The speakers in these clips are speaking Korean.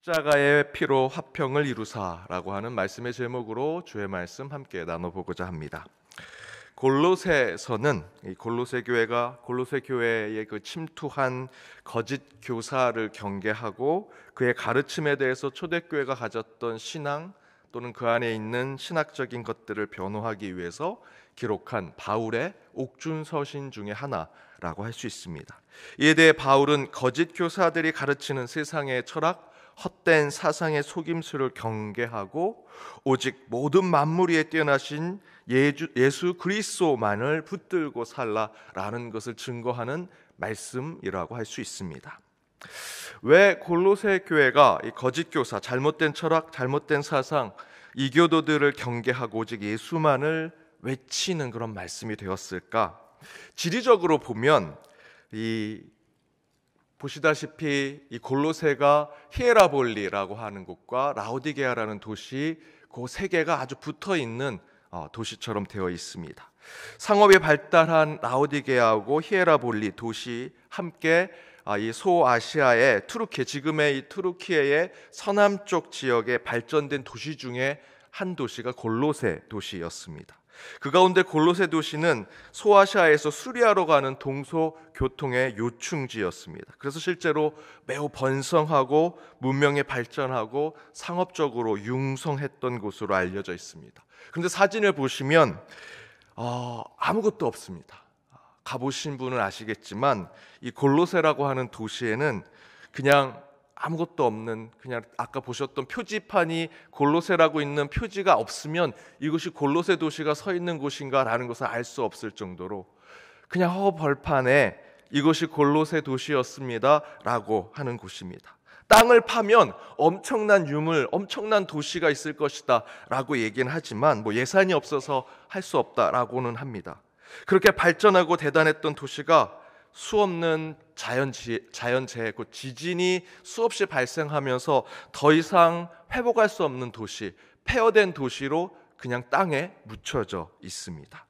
십자가의 피로 화평을 이루사라고 하는 말씀의 제목으로 주의 말씀 함께 나눠보고자 합니다. 골로새서는 이 골로새 교회의 그 침투한 거짓 교사를 경계하고 그의 가르침에 대해서 초대교회가 가졌던 신앙 또는 그 안에 있는 신학적인 것들을 변호하기 위해서 기록한 바울의 옥중서신 중에 하나라고 할 수 있습니다. 이에 대해 바울은 거짓 교사들이 가르치는 세상의 철학, 헛된 사상의 속임수를 경계하고 오직 모든 만물 위에 뛰어나신 예수 그리스도만을 붙들고 살라라는 것을 증거하는 말씀이라고 할 수 있습니다. 왜 골로새 교회가 이 거짓 교사, 잘못된 철학, 잘못된 사상, 이교도들을 경계하고 오직 예수만을 외치는 그런 말씀이 되었을까? 지리적으로 보면 보시다시피 이 골로새가 히에라볼리라고 하는 곳과 라오디게아라는 도시, 그 세 개가 아주 붙어 있는 도시처럼 되어 있습니다. 상업이 발달한 라오디게아하고 히에라볼리 도시 함께 이 소아시아의 투르키, 지금의 이 투르키의 서남쪽 지역에 발전된 도시 중에 한 도시가 골로새 도시였습니다. 그 가운데 골로새 도시는 소아시아에서 수리아로 가는 동서 교통의 요충지였습니다. 그래서 실제로 매우 번성하고 문명이 발전하고 상업적으로 융성했던 곳으로 알려져 있습니다. 그런데 사진을 보시면 아무것도 없습니다. 가보신 분은 아시겠지만 이 골로새라고 하는 도시에는 그냥 아무것도 없는, 그냥 아까 보셨던 표지판이 골로새라고 있는 표지가 없으면 이것이 골로새 도시가 서 있는 곳인가라는 것을 알 수 없을 정도로 그냥 허벌판에 이것이 골로새 도시였습니다 라고 하는 곳입니다. 땅을 파면 엄청난 유물, 엄청난 도시가 있을 것이다 라고 얘기는 하지만 예산이 없어서 할 수 없다라고는 합니다. 그렇게 발전하고 대단했던 도시가 수없는 자연재해, 곧 지진이 수없이 발생하면서 더 이상 회복할 수 없는 도시, 폐허된 도시로 그냥 땅에 묻혀져 있습니다.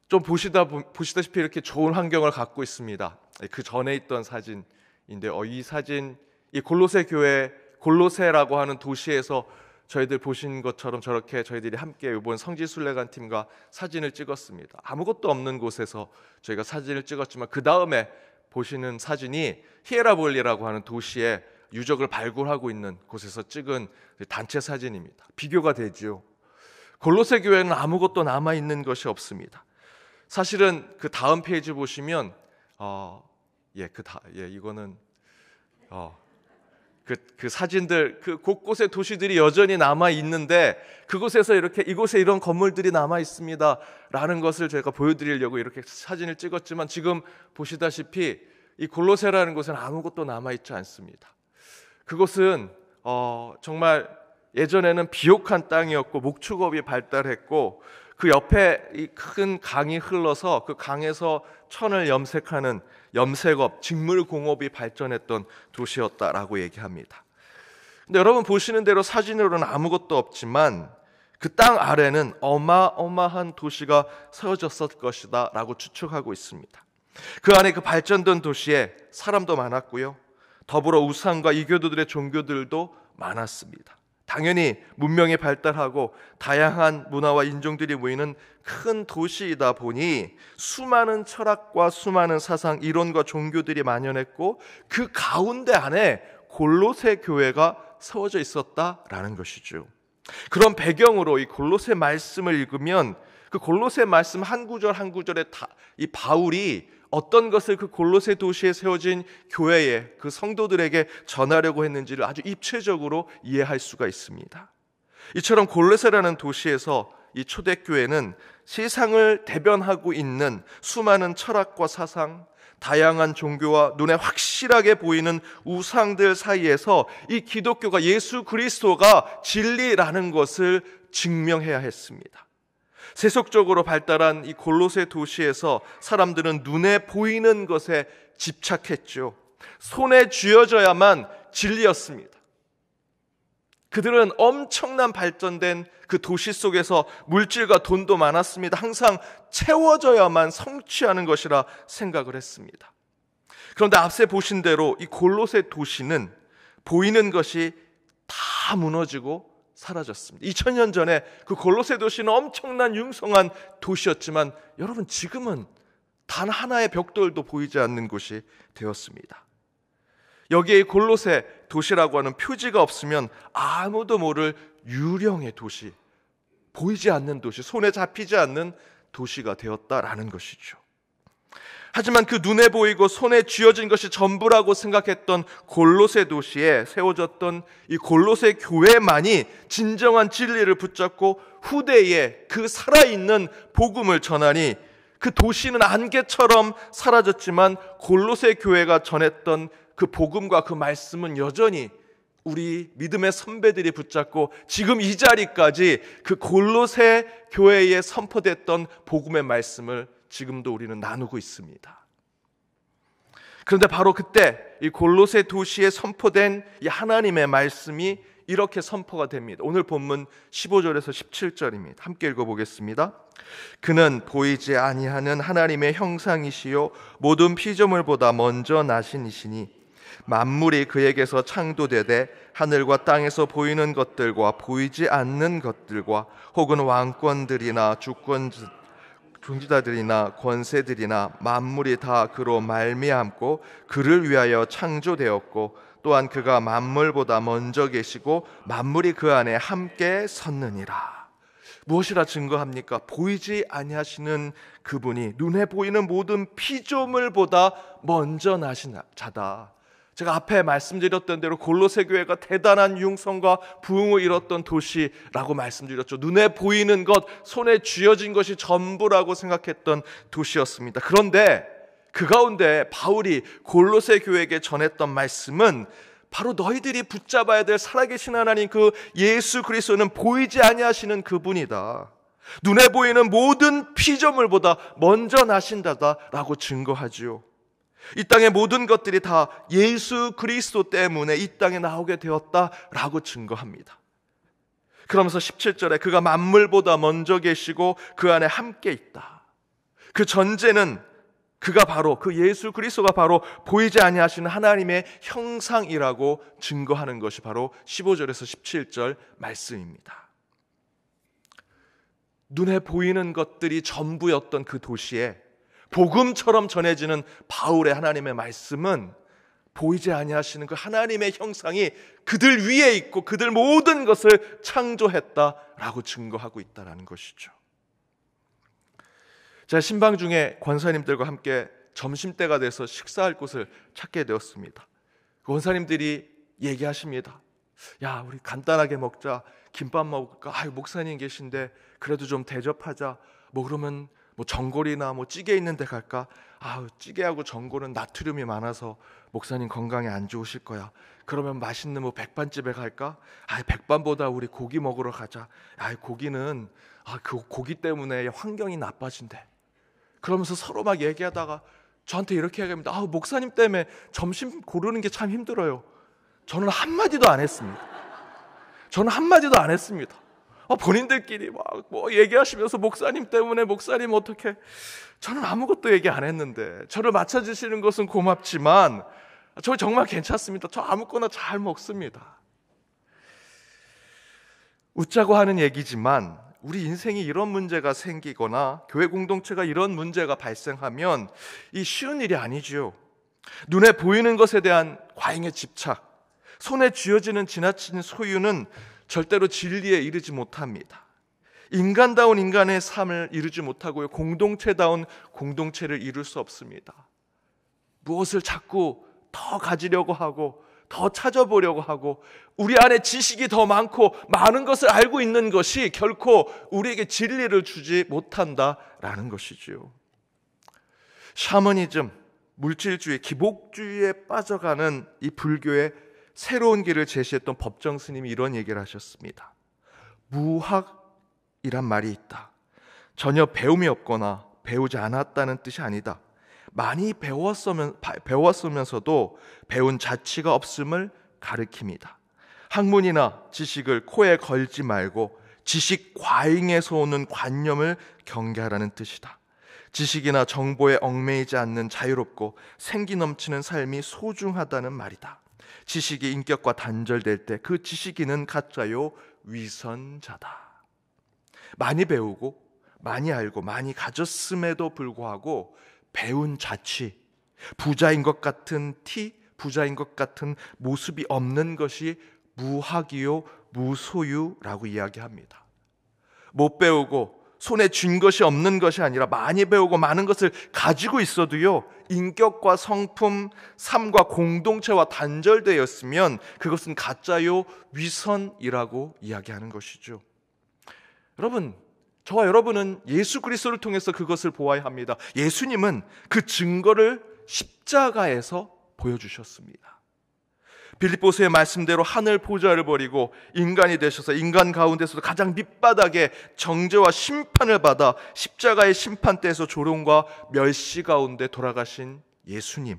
좀 보시다시피 이렇게 좋은 환경을 갖고 있습니다. 그 전에 있던 사진인데 이 사진, 이 골로새 교회, 골로새라고 하는 도시에서 저희들 보신 것처럼 저렇게 저희들이 함께 이번 성지순례관 팀과 사진을 찍었습니다. 아무것도 없는 곳에서 저희가 사진을 찍었지만 그 다음에 보시는 사진이 히에라볼리라고 하는 도시의 유적을 발굴하고 있는 곳에서 찍은 단체 사진입니다. 비교가 되죠. 골로새 교회는 아무것도 남아있는 것이 없습니다. 사실은 그 다음 페이지 보시면 이거는 그 사진들, 그 곳곳에 도시들이 여전히 남아 있는데 그곳에서 이곳에 이런 건물들이 남아 있습니다라는 것을 제가 보여드리려고 이렇게 사진을 찍었지만 지금 보시다시피 이 골로새라는 곳은 아무것도 남아 있지 않습니다. 그곳은 정말 예전에는 비옥한 땅이었고 목축업이 발달했고 그 옆에 이 큰 강이 흘러서 그 강에서 천을 염색하는 염색업, 직물공업이 발전했던 도시였다라고 얘기합니다. 근데 여러분 보시는 대로 사진으로는 아무것도 없지만 그 땅 아래는 어마어마한 도시가 세워졌을 것이다 라고 추측하고 있습니다. 그 안에 그 발전된 도시에 사람도 많았고요, 더불어 우상과 이교도들의 종교들도 많았습니다. 당연히 문명이 발달하고 다양한 문화와 인종들이 모이는 큰 도시이다 보니 수많은 철학과 수많은 사상, 이론과 종교들이 만연했고 그 가운데 안에 골로새 교회가 세워져 있었다라는 것이죠. 그런 배경으로 이 골로새 말씀을 읽으면 그 골로새 말씀 한 구절 한 구절에 이 바울이 어떤 것을 그 골로새 도시에 세워진 교회에, 그 성도들에게 전하려고 했는지를 아주 입체적으로 이해할 수가 있습니다. 이처럼 골로새라는 도시에서 이 초대교회는 세상을 대변하고 있는 수많은 철학과 사상, 다양한 종교와 눈에 확실하게 보이는 우상들 사이에서 이 기독교가, 예수 그리스도가 진리라는 것을 증명해야 했습니다. 세속적으로 발달한 이 골로새 도시에서 사람들은 눈에 보이는 것에 집착했죠. 손에 쥐어져야만 진리였습니다. 그들은 엄청난 발전된 그 도시 속에서 물질과 돈도 많았습니다. 항상 채워져야만 성취하는 것이라 생각을 했습니다. 그런데 앞서 보신 대로 이 골로새 도시는 보이는 것이 다 무너지고 사라졌습니다. 2000년 전에 그 골로새 도시는 엄청난 융성한 도시였지만 여러분 지금은 단 하나의 벽돌도 보이지 않는 곳이 되었습니다. 여기에 골로새 도시라고 하는 표지가 없으면 아무도 모를 유령의 도시, 보이지 않는 도시, 손에 잡히지 않는 도시가 되었다라는 것이죠. 하지만 그 눈에 보이고 손에 쥐어진 것이 전부라고 생각했던 골로새 도시에 세워졌던 이 골로새 교회만이 진정한 진리를 붙잡고 후대에 그 살아있는 복음을 전하니 그 도시는 안개처럼 사라졌지만 골로새 교회가 전했던 그 복음과 그 말씀은 여전히 우리 믿음의 선배들이 붙잡고 지금 이 자리까지 그 골로새 교회에 선포됐던 복음의 말씀을 지금도 우리는 나누고 있습니다. 그런데 바로 그때 이 골로새 도시에 선포된 이 하나님의 말씀이 이렇게 선포가 됩니다. 오늘 본문 15절에서 17절입니다. 함께 읽어보겠습니다. 그는 보이지 아니하는 하나님의 형상이시요 모든 피조물보다 먼저 나신 이시니 만물이 그에게서 창조되되 하늘과 땅에서 보이는 것들과 보이지 않는 것들과 혹은 왕권들이나 중지자들이나 권세들이나 만물이 다 그로 말미암고 그를 위하여 창조되었고 또한 그가 만물보다 먼저 계시고 만물이 그 안에 함께 섰느니라. 무엇이라 증거합니까? 보이지 아니하시는 그분이 눈에 보이는 모든 피조물보다 먼저 나신 자다. 제가 앞에 말씀드렸던 대로 골로새 교회가 대단한 융성과 부흥을 이뤘던 도시라고 말씀드렸죠. 눈에 보이는 것, 손에 쥐어진 것이 전부라고 생각했던 도시였습니다. 그런데 그 가운데 바울이 골로새 교회에게 전했던 말씀은 바로 너희들이 붙잡아야 될 살아계신 하나님 그 예수 그리스도는 보이지 아니하시는 그분이다. 눈에 보이는 모든 피조물보다 먼저 나신다라고 증거하지요. 이 땅의 모든 것들이 다 예수 그리스도 때문에 이 땅에 나오게 되었다라고 증거합니다. 그러면서 17절에 그가 만물보다 먼저 계시고 그 안에 함께 있다. 그 전제는 그가 바로 그 예수 그리스도가 바로 보이지 아니하시는 하나님의 형상이라고 증거하는 것이 바로 15절에서 17절 말씀입니다. 눈에 보이는 것들이 전부였던 그 도시에 복음처럼 전해지는 바울의 하나님의 말씀은 보이지 아니하시는 그 하나님의 형상이 그들 위에 있고 그들 모든 것을 창조했다라고 증거하고 있다는 것이죠. 제가 신방 중에 권사님들과 함께 점심때가 돼서 식사할 곳을 찾게 되었습니다. 권사님들이 얘기하십니다. 야, 우리 간단하게 먹자. 김밥 먹을까? 아유, 목사님 계신데 그래도 좀 대접하자. 그러면 전골이나 찌개 있는 데 갈까? 찌개하고 전골은 나트륨이 많아서 목사님 건강에 안 좋으실 거야. 그러면 맛있는 백반집에 갈까? 백반보다 우리 고기 먹으러 가자. 고기는 그 고기 때문에 환경이 나빠진대. 그러면서 서로 막 얘기하다가 저한테 이렇게 얘기합니다. 목사님 때문에 점심 고르는 게 참 힘들어요. 저는 한마디도 안 했습니다. 본인들끼리 막 얘기하시면서 목사님 때문에 목사님 어떻게, 저는 아무것도 얘기 안 했는데 저를 맞춰주시는 것은 고맙지만 저 정말 괜찮습니다. 저 아무거나 잘 먹습니다. 웃자고 하는 얘기지만 우리 인생이 이런 문제가 생기거나 교회 공동체가 이런 문제가 발생하면 이 쉬운 일이 아니죠. 눈에 보이는 것에 대한 과잉의 집착, 손에 쥐어지는 지나친 소유는 절대로 진리에 이르지 못합니다. 인간다운 인간의 삶을 이루지 못하고요, 공동체다운 공동체를 이룰 수 없습니다. 무엇을 자꾸 더 가지려고 하고 더 찾아보려고 하고 우리 안에 지식이 더 많고 많은 것을 알고 있는 것이 결코 우리에게 진리를 주지 못한다라는 것이지요. 샤머니즘, 물질주의, 기복주의에 빠져가는 이 불교의 새로운 길을 제시했던 법정 스님이 이런 얘기를 하셨습니다. 무학이란 말이 있다. 전혀 배움이 없거나 배우지 않았다는 뜻이 아니다. 많이 배웠으면서도 배운 자취가 없음을 가리킵니다. 학문이나 지식을 코에 걸지 말고 지식 과잉에서 오는 관념을 경계하라는 뜻이다. 지식이나 정보에 얽매이지 않는 자유롭고 생기 넘치는 삶이 소중하다는 말이다. 지식이 인격과 단절될 때 그 지식인은 가짜요 위선자다. 많이 배우고 많이 알고 많이 가졌음에도 불구하고 배운 자취, 부자인 것 같은 티, 부자인 것 같은 모습이 없는 것이 무학이요 무소유라고 이야기합니다. 못 배우고 손에 쥔 것이 없는 것이 아니라 많이 배우고 많은 것을 가지고 있어도요, 인격과 성품, 삶과 공동체와 단절되었으면 그것은 가짜요 위선이라고 이야기하는 것이죠. 여러분, 저와 여러분은 예수 그리스도를 통해서 그것을 보아야 합니다. 예수님은 그 증거를 십자가에서 보여주셨습니다. 빌립보서의 말씀대로 하늘 보좌를 버리고 인간이 되셔서 인간 가운데서도 가장 밑바닥에 정죄와 심판을 받아 십자가의 심판대에서 조롱과 멸시 가운데 돌아가신 예수님.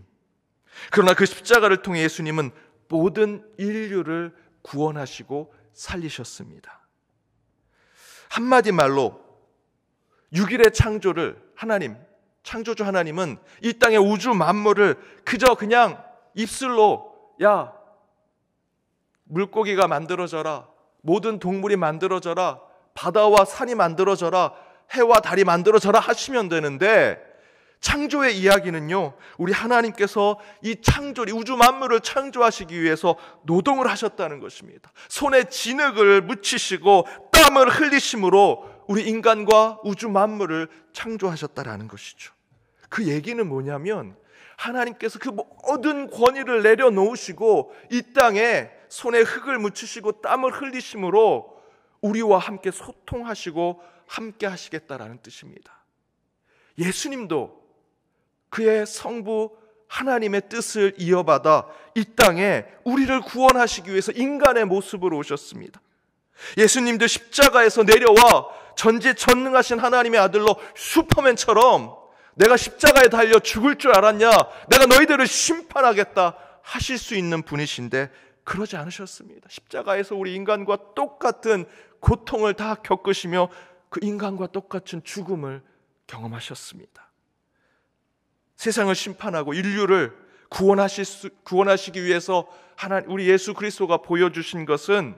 그러나 그 십자가를 통해 예수님은 모든 인류를 구원하시고 살리셨습니다. 한마디 말로 6일의 창조를 창조주 하나님은 이 땅의 우주 만물을 그저 그냥 입술로 야, 물고기가 만들어져라, 모든 동물이 만들어져라, 바다와 산이 만들어져라, 해와 달이 만들어져라 하시면 되는데, 창조의 이야기는요, 우리 하나님께서 이 우주 만물을 창조하시기 위해서 노동을 하셨다는 것입니다. 손에 진흙을 묻히시고 땀을 흘리심으로 우리 인간과 우주 만물을 창조하셨다라는 것이죠. 그 얘기는 뭐냐면 하나님께서 그 모든 권위를 내려놓으시고 이 땅에 손에 흙을 묻히시고 땀을 흘리심으로 우리와 함께 소통하시고 함께 하시겠다라는 뜻입니다. 예수님도 그의 성부 하나님의 뜻을 이어받아 이 땅에 우리를 구원하시기 위해서 인간의 모습으로 오셨습니다. 예수님도 십자가에서 내려와 전지전능하신 하나님의 아들로 슈퍼맨처럼 내가 십자가에 달려 죽을 줄 알았냐? 내가 너희들을 심판하겠다 하실 수 있는 분이신데 그러지 않으셨습니다. 십자가에서 우리 인간과 똑같은 고통을 다 겪으시며 그 인간과 똑같은 죽음을 경험하셨습니다. 세상을 심판하고 인류를 구원하시기 위해서 우리 예수 그리스도가 보여주신 것은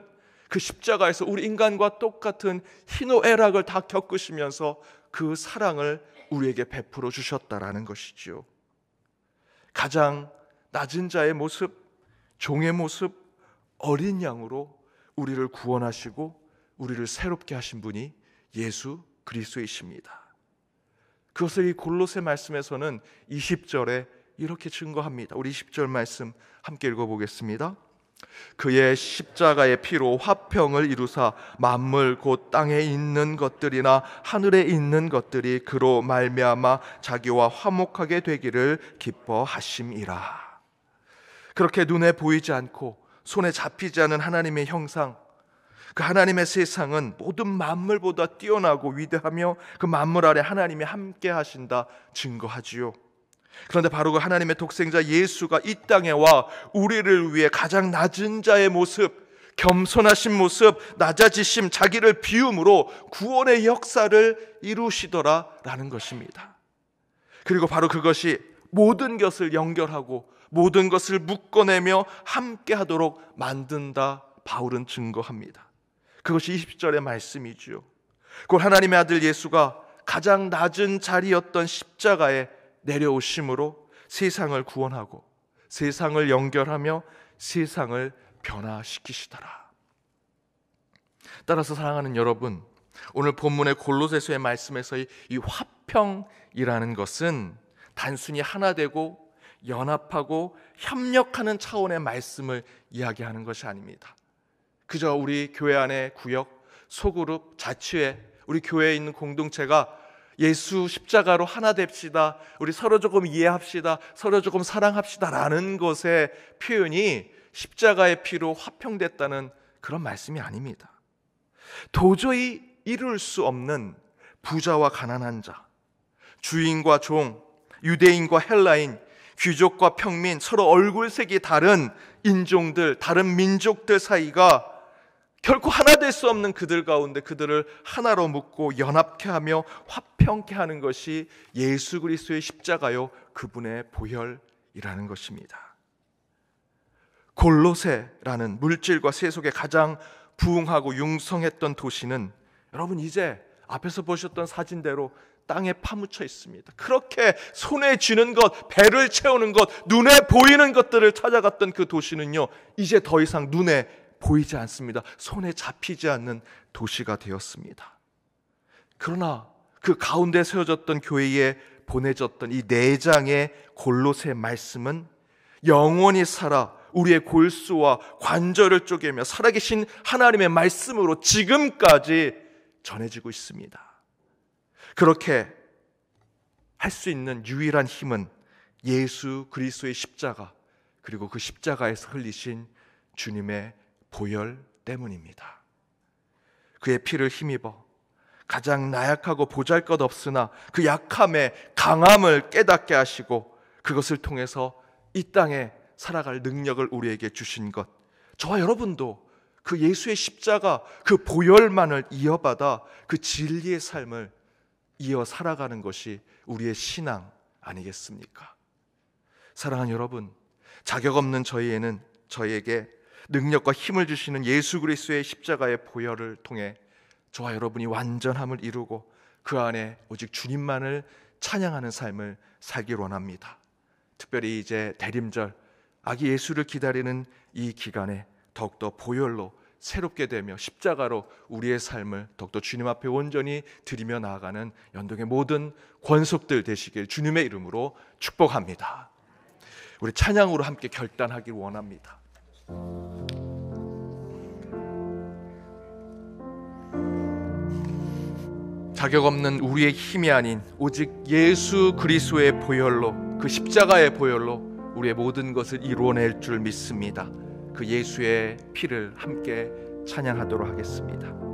그 십자가에서 우리 인간과 똑같은 희노애락을 다 겪으시면서 그 사랑을 우리에게 베풀어 주셨다라는 것이죠. 가장 낮은 자의 모습, 종의 모습, 어린 양으로 우리를 구원하시고 우리를 새롭게 하신 분이 예수 그리스도이십니다. 그것을 이 골로새 말씀에서는 20절에 이렇게 증거합니다. 우리 20절 말씀 함께 읽어보겠습니다. 그의 십자가의 피로 화평을 이루사 만물 곧 땅에 있는 것들이나 하늘에 있는 것들이 그로 말미암아 자기와 화목하게 되기를 기뻐하심이라. 그렇게 눈에 보이지 않고 손에 잡히지 않은 하나님의 형상, 그 하나님의 세상은 모든 만물보다 뛰어나고 위대하며 그 만물 아래 하나님이 함께 하신다 증거하지요. 그런데 바로 그 하나님의 독생자 예수가 이 땅에 와 우리를 위해 가장 낮은 자의 모습, 겸손하신 모습, 낮아지심, 자기를 비움으로 구원의 역사를 이루시더라라는 것입니다. 그리고 바로 그것이 모든 것을 연결하고 모든 것을 묶어내며 함께 하도록 만든다 바울은 증거합니다. 그것이 20절의 말씀이지요. 곧 하나님의 아들 예수가 가장 낮은 자리였던 십자가에 내려오심으로 세상을 구원하고 세상을 연결하며 세상을 변화시키시더라. 따라서 사랑하는 여러분, 오늘 본문의 골로새서의 말씀에서의 이 화평이라는 것은 단순히 하나 되고 연합하고 협력하는 차원의 말씀을 이야기하는 것이 아닙니다. 그저 우리 교회 안의 구역, 소그룹, 자치회, 우리 교회에 있는 공동체가 예수 십자가로 하나 됩시다, 우리 서로 조금 이해합시다, 서로 조금 사랑합시다 라는 것의 표현이 십자가의 피로 화평됐다는 그런 말씀이 아닙니다. 도저히 이룰 수 없는 부자와 가난한 자, 주인과 종, 유대인과 헬라인, 귀족과 평민, 서로 얼굴색이 다른 인종들, 다른 민족들 사이가 결코 하나 될 수 없는 그들 가운데 그들을 하나로 묶고 연합케 하며 화평케 하는 것이 예수 그리스도의 십자가요 그분의 보혈이라는 것입니다. 골로새라는 물질과 세속에 가장 부흥하고 융성했던 도시는 여러분 이제 앞에서 보셨던 사진대로 땅에 파묻혀 있습니다. 그렇게 손에 쥐는 것, 배를 채우는 것, 눈에 보이는 것들을 찾아갔던 그 도시는요, 이제 더 이상 눈에 보이지 않습니다. 손에 잡히지 않는 도시가 되었습니다. 그러나 그 가운데 세워졌던 교회에 보내졌던 이 4장의 골로새 말씀은 영원히 살아 우리의 골수와 관절을 쪼개며 살아계신 하나님의 말씀으로 지금까지 전해지고 있습니다. 그렇게 할 수 있는 유일한 힘은 예수 그리스도의 십자가, 그리고 그 십자가에서 흘리신 주님의 보혈 때문입니다. 그의 피를 힘입어 가장 나약하고 보잘것없으나 그 약함의 강함을 깨닫게 하시고 그것을 통해서 이 땅에 살아갈 능력을 우리에게 주신 것, 저와 여러분도 그 예수의 십자가, 그 보혈만을 이어받아 그 진리의 삶을 이어 살아가는 것이 우리의 신앙 아니겠습니까? 사랑하는 여러분, 자격 없는 저희에게 능력과 힘을 주시는 예수 그리스도의 십자가의 보혈을 통해 저와 여러분이 완전함을 이루고 그 안에 오직 주님만을 찬양하는 삶을 살기를 원합니다. 특별히 이제 대림절, 아기 예수를 기다리는 이 기간에 더욱더 보혈로 새롭게 되며 십자가로 우리의 삶을 더욱더 주님 앞에 온전히 드리며 나아가는 연동의 모든 권속들 되시길 주님의 이름으로 축복합니다. 우리 찬양으로 함께 결단하길 원합니다. 자격 없는 우리의 힘이 아닌 오직 예수 그리스도의 보혈로, 그 십자가의 보혈로 우리의 모든 것을 이루어낼 줄 믿습니다. 그 예수의 피를 함께 찬양하도록 하겠습니다.